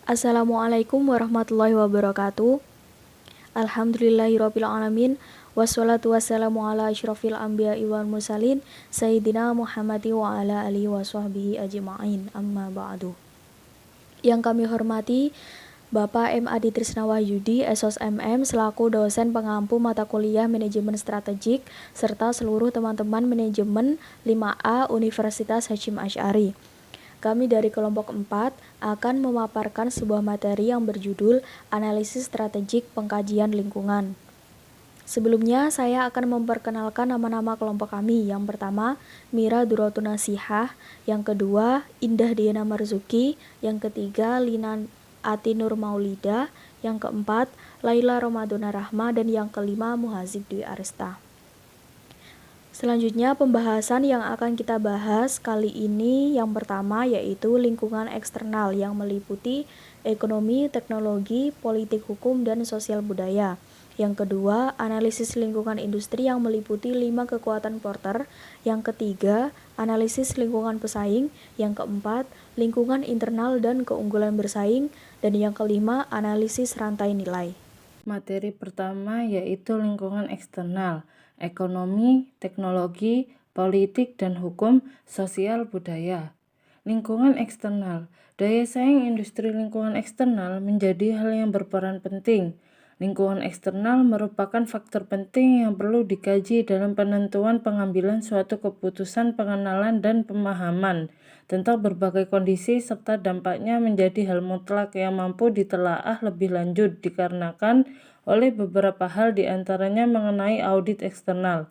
Assalamualaikum warahmatullahi wabarakatuh. Alhamdulillahirabbil alamin wassalatu wassalamu ala asyrofil anbiya'i wal mursalin sayyidina Muhammadin wa ala alihi washabbihi ajma'in. Amma ba'du. Yang kami hormati Bapak M. Adi Trisnawahyudi, SOS MM, selaku dosen pengampu mata kuliah Manajemen Strategik, serta seluruh teman-teman Manajemen 5A Universitas Hasyim Asy'ari. Kami dari kelompok 4 akan memaparkan sebuah materi yang berjudul Analisis Strategik Pengkajian Lingkungan. Sebelumnya, saya akan memperkenalkan nama-nama kelompok kami. Yang pertama, Mira Durratun Nasihah. Yang kedua, Indah Diana Marzuki. Yang ketiga, Lina Ati Nur Maulida. Yang keempat, Laila Ramadhana Rahma. Dan yang kelima, Muhazib Dwi Arista. Selanjutnya, pembahasan yang akan kita bahas kali ini yang pertama yaitu lingkungan eksternal yang meliputi ekonomi, teknologi, politik hukum, dan sosial budaya. Yang kedua, analisis lingkungan industri yang meliputi 5 kekuatan Porter. Yang ketiga, analisis lingkungan pesaing. Yang keempat, lingkungan internal dan keunggulan bersaing. Dan yang kelima, analisis rantai nilai. Materi pertama yaitu lingkungan eksternal, ekonomi, teknologi, politik dan hukum, sosial budaya. Lingkungan eksternal, daya saing industri lingkungan eksternal menjadi hal yang berperan penting. Lingkungan eksternal merupakan faktor penting yang perlu dikaji dalam penentuan pengambilan suatu keputusan, pengenalan, dan pemahaman tentang berbagai kondisi serta dampaknya menjadi hal mutlak yang mampu ditelaah lebih lanjut dikarenakan oleh beberapa hal diantaranya mengenai audit eksternal.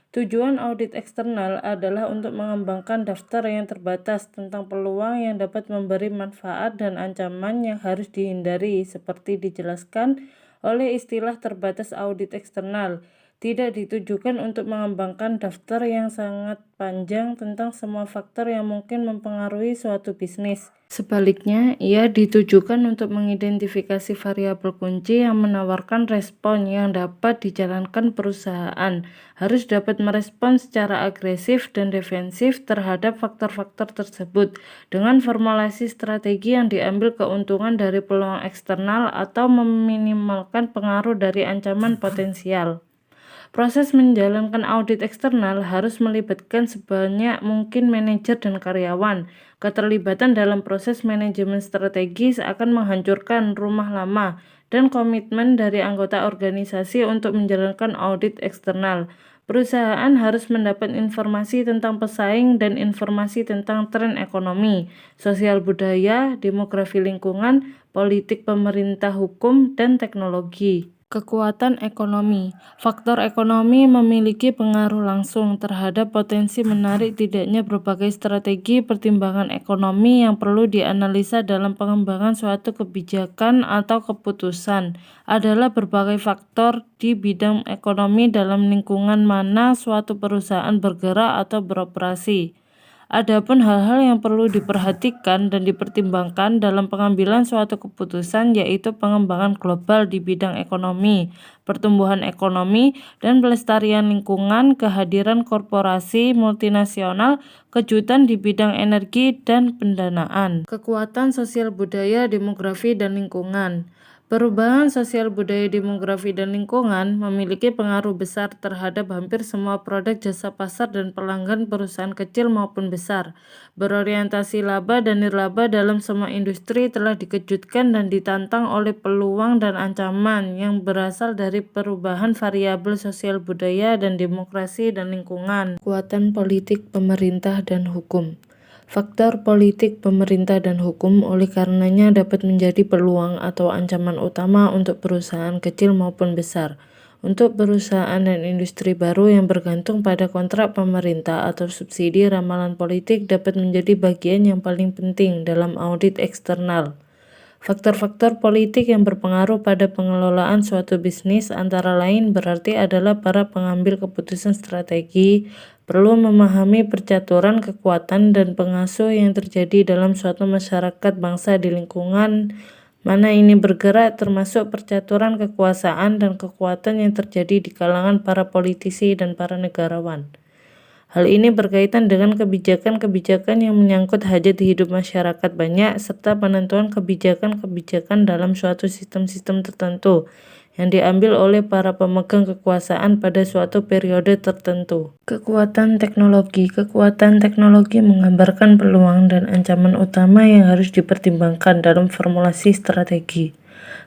Tujuan audit eksternal adalah untuk mengembangkan daftar yang terbatas tentang peluang yang dapat memberi manfaat dan ancaman yang harus dihindari seperti dijelaskan oleh istilah terbatas audit eksternal. Tidak ditujukan untuk mengembangkan daftar yang sangat panjang tentang semua faktor yang mungkin mempengaruhi suatu bisnis. Sebaliknya, ia ditujukan untuk mengidentifikasi variabel kunci yang menawarkan respon yang dapat dijalankan perusahaan. Harus dapat merespon secara agresif dan defensif terhadap faktor-faktor tersebut dengan formulasi strategi yang diambil keuntungan dari peluang eksternal atau meminimalkan pengaruh dari ancaman potensial. Proses menjalankan audit eksternal harus melibatkan sebanyak mungkin manajer dan karyawan. Keterlibatan dalam proses manajemen strategis akan menghancurkan rumah lama dan komitmen dari anggota organisasi untuk menjalankan audit eksternal. Perusahaan harus mendapat informasi tentang pesaing dan informasi tentang tren ekonomi, sosial budaya, demografi lingkungan, politik pemerintah hukum, dan teknologi. Kekuatan ekonomi. Faktor ekonomi memiliki pengaruh langsung terhadap potensi menarik tidaknya berbagai strategi pertimbangan ekonomi yang perlu dianalisa dalam pengembangan suatu kebijakan atau keputusan. Adalah berbagai faktor di bidang ekonomi dalam lingkungan mana suatu perusahaan bergerak atau beroperasi. Adapun hal-hal yang perlu diperhatikan dan dipertimbangkan dalam pengambilan suatu keputusan yaitu pengembangan global di bidang ekonomi, pertumbuhan ekonomi, dan pelestarian lingkungan, kehadiran korporasi multinasional, kejutan di bidang energi, dan pendanaan. Kekuatan sosial budaya, demografi, dan lingkungan. Perubahan sosial budaya, demografi, dan lingkungan memiliki pengaruh besar terhadap hampir semua produk jasa pasar dan pelanggan perusahaan kecil maupun besar. Berorientasi laba dan nirlaba dalam semua industri telah dikejutkan dan ditantang oleh peluang dan ancaman yang berasal dari perubahan variabel sosial budaya dan demokrasi dan lingkungan. Kekuatan politik, pemerintah, dan hukum. Faktor politik, pemerintah, dan hukum oleh karenanya dapat menjadi peluang atau ancaman utama untuk perusahaan kecil maupun besar. Untuk perusahaan dan industri baru yang bergantung pada kontrak pemerintah atau subsidi, ramalan politik dapat menjadi bagian yang paling penting dalam audit eksternal. Faktor-faktor politik yang berpengaruh pada pengelolaan suatu bisnis antara lain berarti adalah para pengambil keputusan strategi perlu memahami percaturan kekuatan dan pengasuh yang terjadi dalam suatu masyarakat bangsa di lingkungan mana ini bergerak, termasuk percaturan kekuasaan dan kekuatan yang terjadi di kalangan para politisi dan para negarawan. Hal ini berkaitan dengan kebijakan-kebijakan yang menyangkut hajat hidup masyarakat banyak, serta penentuan kebijakan-kebijakan dalam suatu sistem-sistem tertentu yang diambil oleh para pemegang kekuasaan pada suatu periode tertentu. Kekuatan teknologi menggambarkan peluang dan ancaman utama yang harus dipertimbangkan dalam formulasi strategi.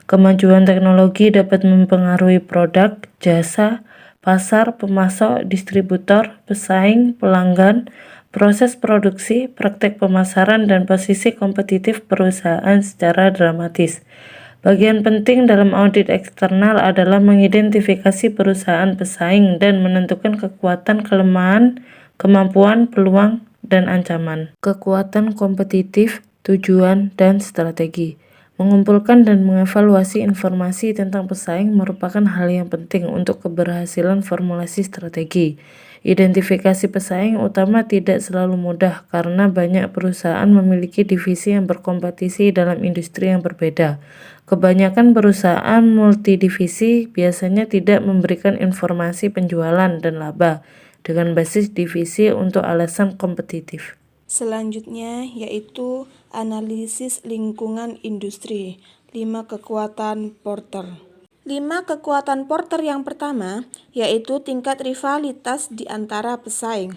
Kemajuan teknologi dapat mempengaruhi produk, jasa, pasar, pemasok, distributor, pesaing, pelanggan, proses produksi, praktek pemasaran, dan posisi kompetitif perusahaan secara dramatis. Bagian penting dalam audit eksternal adalah mengidentifikasi perusahaan pesaing dan menentukan kekuatan, kelemahan, kemampuan, peluang, dan ancaman. Kekuatan kompetitif, tujuan, dan strategi. Mengumpulkan dan mengevaluasi informasi tentang pesaing merupakan hal yang penting untuk keberhasilan formulasi strategi. Identifikasi pesaing utama tidak selalu mudah karena banyak perusahaan memiliki divisi yang berkompetisi dalam industri yang berbeda. Kebanyakan perusahaan multidivisi biasanya tidak memberikan informasi penjualan dan laba dengan basis divisi untuk alasan kompetitif. Selanjutnya yaitu analisis lingkungan industri, 5 kekuatan Porter. 5 kekuatan Porter yang pertama yaitu tingkat rivalitas di antara pesaing.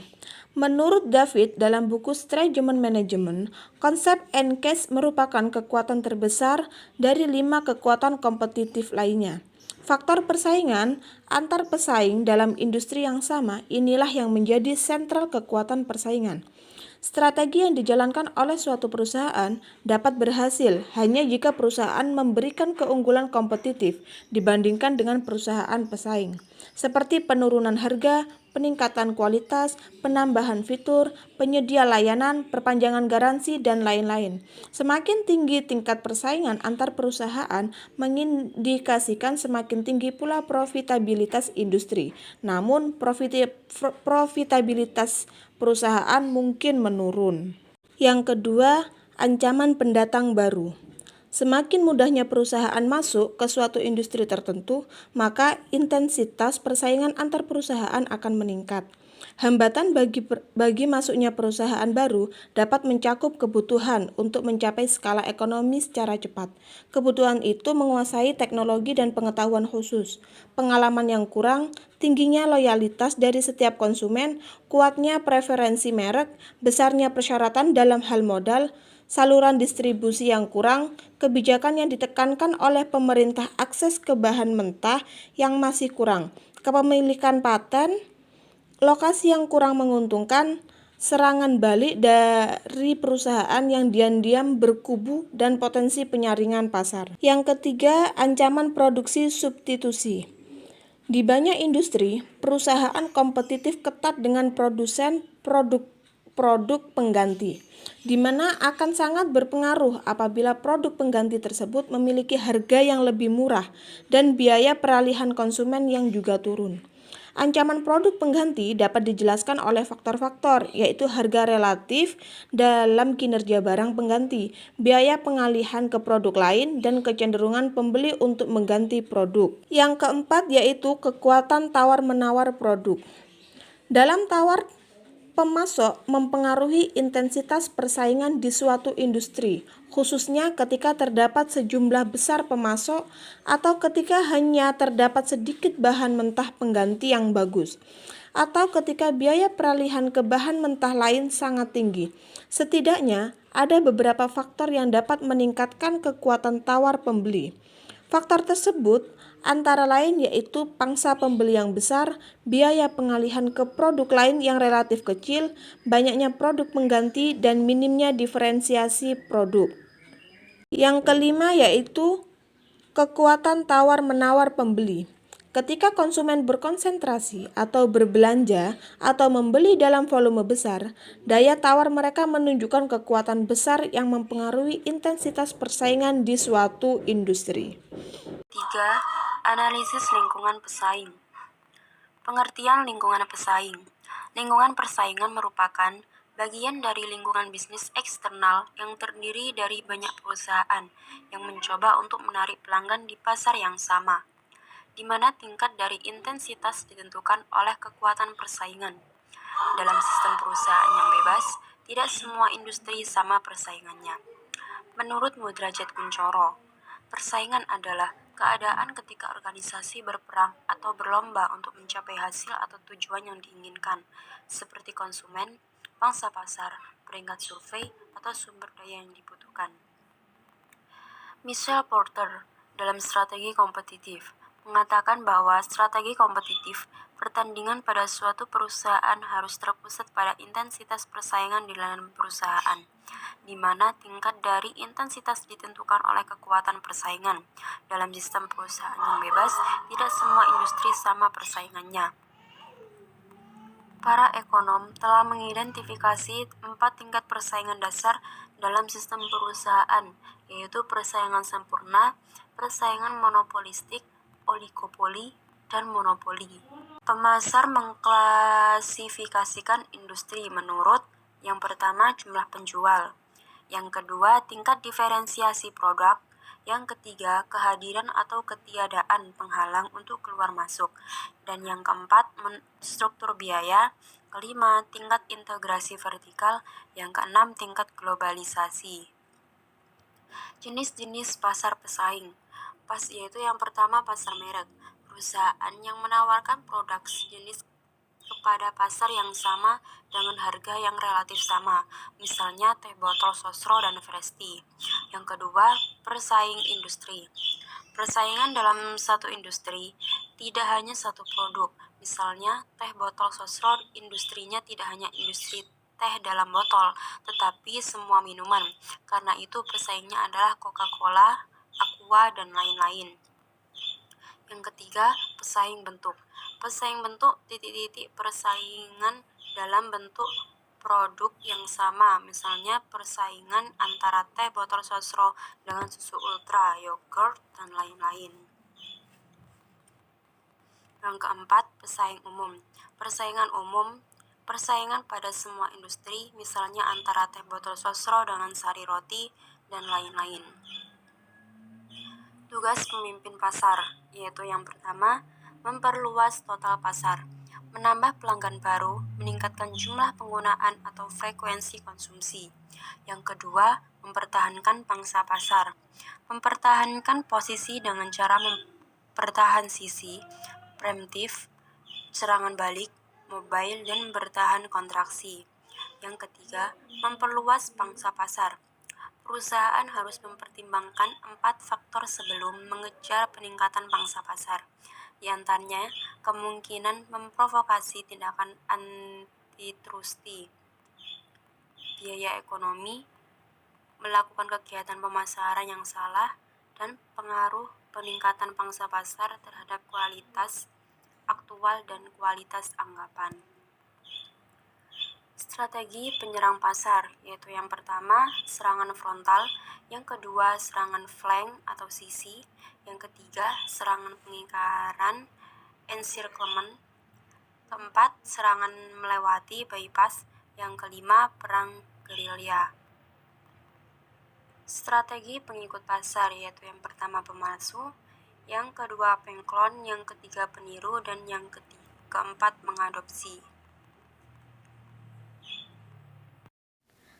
Menurut David dalam buku Strategic Management, konsep N-case merupakan kekuatan terbesar dari 5 kekuatan kompetitif lainnya. Faktor persaingan antar pesaing dalam industri yang sama inilah yang menjadi sentral kekuatan persaingan. Strategi yang dijalankan oleh suatu perusahaan dapat berhasil hanya jika perusahaan memberikan keunggulan kompetitif dibandingkan dengan perusahaan pesaing, seperti penurunan harga, peningkatan kualitas, penambahan fitur, penyedia layanan, perpanjangan garansi, dan lain-lain. Semakin tinggi tingkat persaingan antar perusahaan mengindikasikan semakin tinggi pula profitabilitas industri. Namun, profitabilitas perusahaan mungkin menurun. Yang kedua, ancaman pendatang baru. Semakin mudahnya perusahaan masuk ke suatu industri tertentu, maka intensitas persaingan antar perusahaan akan meningkat. Hambatan bagi masuknya perusahaan baru dapat mencakup kebutuhan untuk mencapai skala ekonomi secara cepat. Kebutuhan itu menguasai teknologi dan pengetahuan khusus, pengalaman yang kurang, tingginya loyalitas dari setiap konsumen, kuatnya preferensi merek, besarnya persyaratan dalam hal modal, saluran distribusi yang kurang, kebijakan yang ditekankan oleh pemerintah akses ke bahan mentah yang masih kurang, kepemilikan paten, lokasi yang kurang menguntungkan, serangan balik dari perusahaan yang diam-diam berkubu, dan potensi penyaringan pasar. Yang ketiga, ancaman produksi substitusi. Di banyak industri, perusahaan kompetitif ketat dengan produsen produk pengganti, di mana akan sangat berpengaruh apabila produk pengganti tersebut memiliki harga yang lebih murah dan biaya peralihan konsumen yang juga turun. Ancaman produk pengganti dapat dijelaskan oleh faktor-faktor, yaitu harga relatif dalam kinerja barang pengganti, biaya pengalihan ke produk lain, dan kecenderungan pembeli untuk mengganti produk. Yang keempat yaitu kekuatan tawar-menawar produk. Dalam tawar, pemasok mempengaruhi intensitas persaingan di suatu industri, khususnya ketika terdapat sejumlah besar pemasok atau ketika hanya terdapat sedikit bahan mentah pengganti yang bagus, atau ketika biaya peralihan ke bahan mentah lain sangat tinggi. Setidaknya, ada beberapa faktor yang dapat meningkatkan kekuatan tawar pembeli. Faktor tersebut antara lain yaitu pangsa pembeli yang besar, biaya pengalihan ke produk lain yang relatif kecil, banyaknya produk pengganti, dan minimnya diferensiasi produk. Yang kelima yaitu kekuatan tawar-menawar pembeli. Ketika konsumen berkonsentrasi atau berbelanja atau membeli dalam volume besar, daya tawar mereka menunjukkan kekuatan besar yang mempengaruhi intensitas persaingan di suatu industri. 3. Analisis lingkungan pesaing. Pengertian lingkungan pesaing. Lingkungan persaingan merupakan bagian dari lingkungan bisnis eksternal yang terdiri dari banyak perusahaan yang mencoba untuk menarik pelanggan di pasar yang sama, di mana tingkat dari intensitas ditentukan oleh kekuatan persaingan. Dalam sistem perusahaan yang bebas, tidak semua industri sama persaingannya. Menurut Mudrajat Kuncoro, persaingan adalah keadaan ketika organisasi berperang atau berlomba untuk mencapai hasil atau tujuan yang diinginkan, seperti konsumen, pangsa pasar, peringkat survei, atau sumber daya yang dibutuhkan. Michelle Porter, dalam Strategi Kompetitif, mengatakan bahwa strategi kompetitif pertandingan pada suatu perusahaan harus terpusat pada intensitas persaingan di dalam perusahaan, di mana tingkat dari intensitas ditentukan oleh kekuatan persaingan. Dalam sistem perusahaan yang bebas, tidak semua industri sama persaingannya. Para ekonom telah mengidentifikasi 4 tingkat persaingan dasar dalam sistem perusahaan, yaitu persaingan sempurna, persaingan monopolistik, oligopoli, dan monopoli. Pemasar mengklasifikasikan industri menurut yang pertama jumlah penjual, yang kedua tingkat diferensiasi produk, yang ketiga kehadiran atau ketiadaan penghalang untuk keluar masuk, dan yang keempat struktur biaya, kelima tingkat integrasi vertikal, yang keenam tingkat globalisasi. Jenis-jenis pasar pesaing, yaitu yang pertama pasar merek, perusahaan yang menawarkan produk sejenis kepada pasar yang sama dengan harga yang relatif sama, misalnya teh botol Sosro dan Fresti. Yang kedua, persaing industri. Persaingan dalam satu industri tidak hanya satu produk, misalnya teh botol Sosro industrinya tidak hanya industri teh dalam botol, tetapi semua minuman. Karena itu pesaingnya adalah Coca-Cola, Aqua, dan lain-lain. Yang ketiga, pesaing bentuk. Pesaing bentuk persaingan dalam bentuk produk yang sama, misalnya persaingan antara teh botol Sosro dengan susu ultra, yogurt, dan lain-lain. Yang keempat, pesaing umum. Persaingan umum, persaingan pada semua industri, misalnya antara teh botol Sosro dengan sari roti, dan lain-lain. Tugas pemimpin pasar, yaitu yang pertama, memperluas total pasar, menambah pelanggan baru, meningkatkan jumlah penggunaan atau frekuensi konsumsi. Yang kedua, mempertahankan pangsa pasar, mempertahankan posisi dengan cara mempertahan sisi, preemptif, serangan balik, mobile, dan bertahan kontraksi. Yang ketiga, memperluas pangsa pasar. Perusahaan harus mempertimbangkan 4 faktor sebelum mengejar peningkatan pangsa pasar. Di antaranya, kemungkinan memprovokasi tindakan antitrusti, biaya ekonomi, melakukan kegiatan pemasaran yang salah, dan pengaruh peningkatan pangsa pasar terhadap kualitas aktual dan kualitas anggapan. Strategi penyerang pasar, yaitu yang pertama, serangan frontal, yang kedua, serangan flank atau sisi, yang ketiga, serangan pengingkaran, encirclement, keempat, serangan melewati, bypass, yang kelima, perang gerilya. Strategi pengikut pasar, yaitu yang pertama, pemalsu, yang kedua, pengklon, yang ketiga, peniru, dan yang keempat, mengadopsi.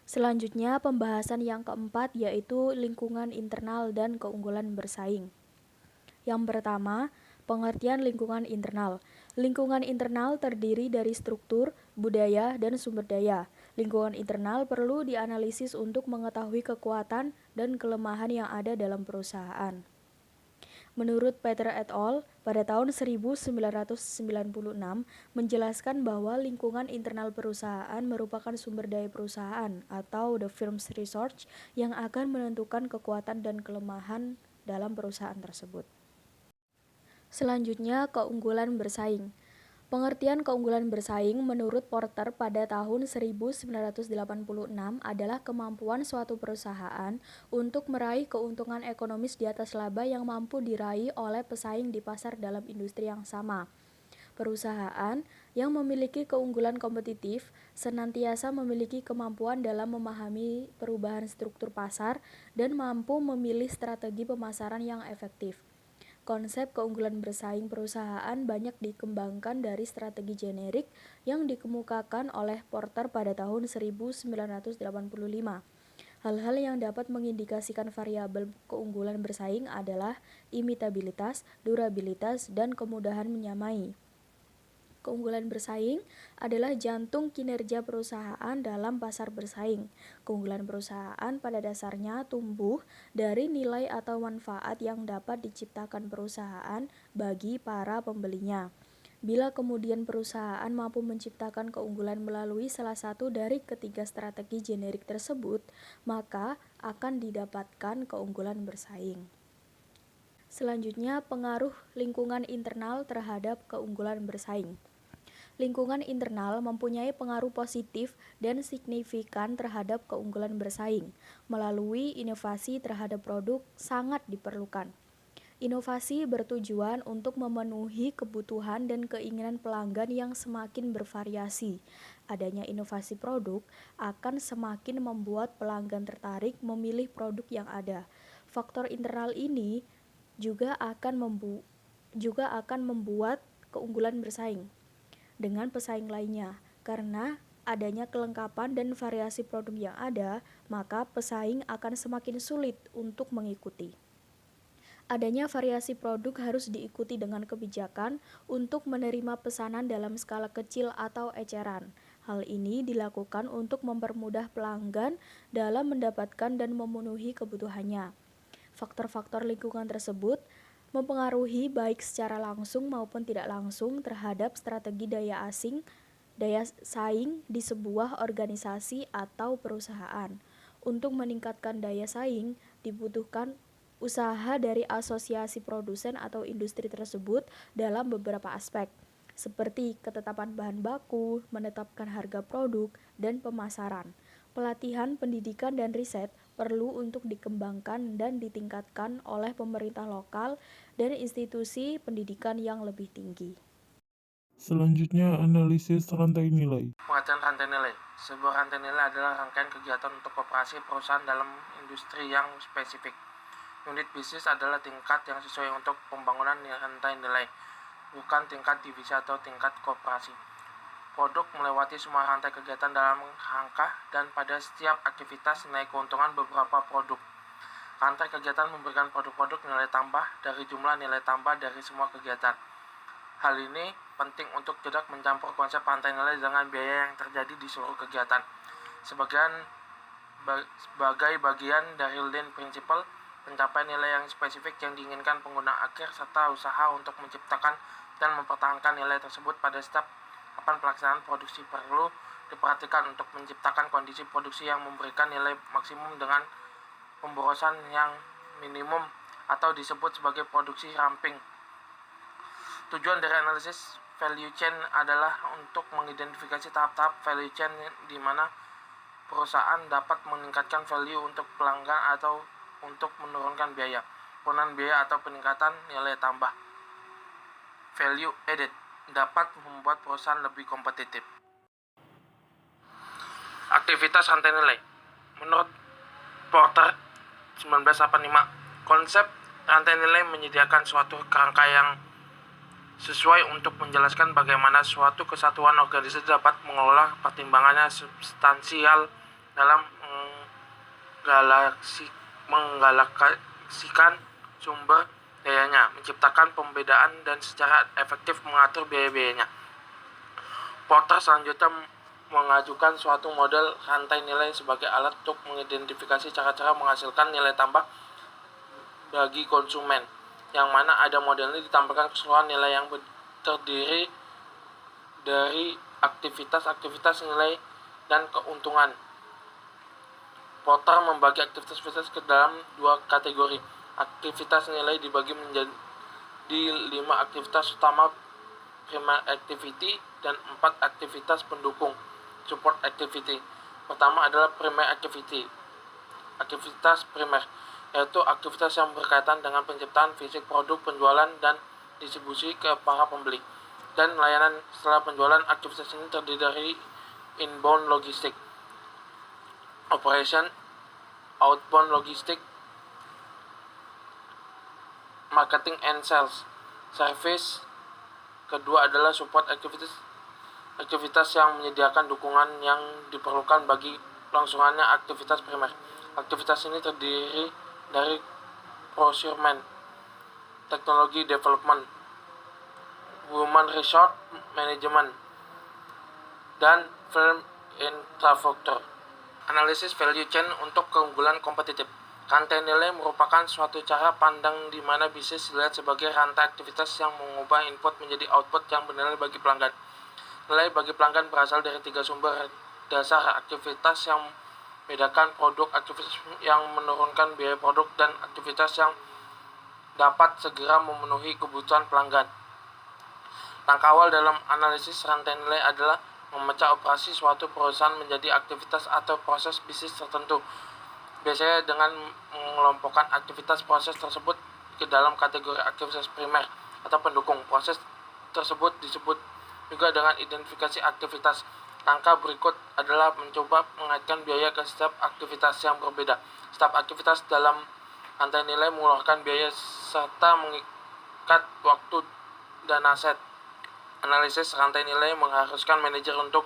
Selanjutnya, pembahasan yang keempat yaitu lingkungan internal dan keunggulan bersaing. Yang pertama, pengertian lingkungan internal. Lingkungan internal terdiri dari struktur, budaya, dan sumber daya. Lingkungan internal perlu dianalisis untuk mengetahui kekuatan dan kelemahan yang ada dalam perusahaan. Menurut Peter et al., pada tahun 1996 menjelaskan bahwa lingkungan internal perusahaan merupakan sumber daya perusahaan atau the firm's resource yang akan menentukan kekuatan dan kelemahan dalam perusahaan tersebut. Selanjutnya, keunggulan bersaing. Pengertian keunggulan bersaing menurut Porter pada tahun 1986 adalah kemampuan suatu perusahaan untuk meraih keuntungan ekonomis di atas laba yang mampu diraih oleh pesaing di pasar dalam industri yang sama. Perusahaan yang memiliki keunggulan kompetitif senantiasa memiliki kemampuan dalam memahami perubahan struktur pasar dan mampu memilih strategi pemasaran yang efektif. Konsep keunggulan bersaing perusahaan banyak dikembangkan dari strategi generik yang dikemukakan oleh Porter pada tahun 1985. Hal-hal yang dapat mengindikasikan variabel keunggulan bersaing adalah imitabilitas, durabilitas, dan kemudahan menyamai. Keunggulan bersaing adalah jantung kinerja perusahaan dalam pasar bersaing. Keunggulan perusahaan pada dasarnya tumbuh dari nilai atau manfaat yang dapat diciptakan perusahaan bagi para pembelinya. Bila kemudian perusahaan mampu menciptakan keunggulan melalui salah satu dari ketiga strategi generik tersebut, maka akan didapatkan keunggulan bersaing. Selanjutnya, pengaruh lingkungan internal terhadap keunggulan bersaing. Lingkungan internal mempunyai pengaruh positif dan signifikan terhadap keunggulan bersaing. Melalui inovasi terhadap produk sangat diperlukan. Inovasi bertujuan untuk memenuhi kebutuhan dan keinginan pelanggan yang semakin bervariasi. Adanya inovasi produk akan semakin membuat pelanggan tertarik memilih produk yang ada. Faktor internal ini juga akan membuat keunggulan bersaing dengan pesaing lainnya. Karena adanya kelengkapan dan variasi produk yang ada, maka pesaing akan semakin sulit untuk mengikuti. Adanya variasi produk harus diikuti dengan kebijakan untuk menerima pesanan dalam skala kecil atau eceran. Hal ini dilakukan untuk mempermudah pelanggan dalam mendapatkan dan memenuhi kebutuhannya. Faktor-faktor lingkungan tersebut mempengaruhi baik secara langsung maupun tidak langsung terhadap strategi daya saing di sebuah organisasi atau perusahaan. Untuk meningkatkan daya saing, dibutuhkan usaha dari asosiasi produsen atau industri tersebut dalam beberapa aspek, seperti ketetapan bahan baku, menetapkan harga produk, dan pemasaran. Pelatihan, pendidikan, dan riset perlu untuk dikembangkan dan ditingkatkan oleh pemerintah lokal dan institusi pendidikan yang lebih tinggi. Selanjutnya, analisis rantai nilai. Pengertian rantai nilai. Sebuah rantai nilai adalah rangkaian kegiatan untuk operasi perusahaan dalam industri yang spesifik. Unit bisnis adalah tingkat yang sesuai untuk pembangunan rantai nilai, bukan tingkat divisi atau tingkat koperasi. Produk melewati semua rantai kegiatan dalam rangka dan pada setiap aktivitas nilai keuntungan beberapa produk. Rantai kegiatan memberikan produk-produk nilai tambah dari jumlah nilai tambah dari semua kegiatan. Hal ini penting untuk tidak mencampur konsep rantai nilai dengan biaya yang terjadi di seluruh kegiatan. Sebagai bagian dari lean principle, pencapaian nilai yang spesifik yang diinginkan pengguna akhir serta usaha untuk menciptakan dan mempertahankan nilai tersebut pada setiap tahapan pelaksanaan produksi perlu diperhatikan untuk menciptakan kondisi produksi yang memberikan nilai maksimum dengan pemborosan yang minimum atau disebut sebagai produksi ramping. Tujuan dari analisis value chain adalah untuk mengidentifikasi tahap-tahap value chain di mana perusahaan dapat meningkatkan value untuk pelanggan atau untuk menurunkan biaya, penurunan biaya atau peningkatan nilai tambah. Value added dapat membuat perusahaan lebih kompetitif. Aktivitas rantai nilai. Menurut Porter 1985, konsep rantai nilai menyediakan suatu kerangka yang sesuai untuk menjelaskan bagaimana suatu kesatuan organisasi dapat mengelola pertimbangannya substansial dalam mengalokasikan sumber dayanya, menciptakan pembedaan dan secara efektif mengatur biaya-biayanya. Porter selanjutnya mengajukan suatu model rantai nilai sebagai alat untuk mengidentifikasi cara-cara menghasilkan nilai tambah bagi konsumen, yang mana ada model ini ditampilkan keseluruhan nilai yang terdiri dari aktivitas nilai dan keuntungan. Porter membagi aktivitas ke dalam dua kategori. Aktivitas nilai dibagi menjadi 5 aktivitas utama, primary activity, dan 4 aktivitas pendukung, support activity. Pertama adalah primary activity. Aktivitas primer, yaitu aktivitas yang berkaitan dengan penciptaan fisik produk, penjualan, dan distribusi ke para pembeli, dan layanan setelah penjualan. Aktivitas ini terdiri dari inbound logistik, operation, outbound logistik, marketing and sales service. Kedua adalah support aktivitas yang menyediakan dukungan yang diperlukan bagi kelangsungannya aktivitas primer. Aktivitas ini terdiri dari procurement, technology development, human resource management, dan firm infrastructure. Analisis value chain untuk keunggulan kompetitif. Rantai nilai merupakan suatu cara pandang di mana bisnis dilihat sebagai rantai aktivitas yang mengubah input menjadi output yang bernilai bagi pelanggan. Nilai bagi pelanggan berasal dari 3 sumber dasar: aktivitas yang membedakan produk, aktivitas yang menurunkan biaya produk, dan aktivitas yang dapat segera memenuhi kebutuhan pelanggan. Langkah awal dalam analisis rantai nilai adalah memecah operasi suatu perusahaan menjadi aktivitas atau proses bisnis tertentu. Biasanya dengan mengelompokkan aktivitas proses tersebut ke dalam kategori aktivitas primer atau pendukung. Proses tersebut disebut juga dengan identifikasi aktivitas. Langkah berikut adalah mencoba mengaitkan biaya ke setiap aktivitas yang berbeda. Setiap aktivitas dalam rantai nilai mengeluarkan biaya serta mengikat waktu dan aset. Analisis rantai nilai mengharuskan manajer untuk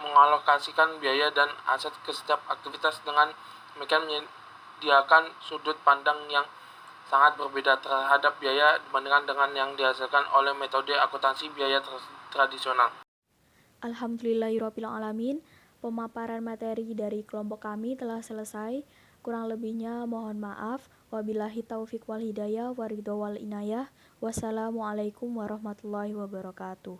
mengalokasikan biaya dan aset ke setiap aktivitas, dengan demikian menyediakan sudut pandang yang sangat berbeda terhadap biaya dibandingkan dengan yang dihasilkan oleh metode akuntansi biaya tradisional. Alhamdulillahirrabbilalamin. Pemaparan materi dari kelompok kami telah selesai. Kurang lebihnya mohon maaf. Wabillahi taufiq wal hidayah waridho wal inayah. Wassalamualaikum warahmatullahi wabarakatuh.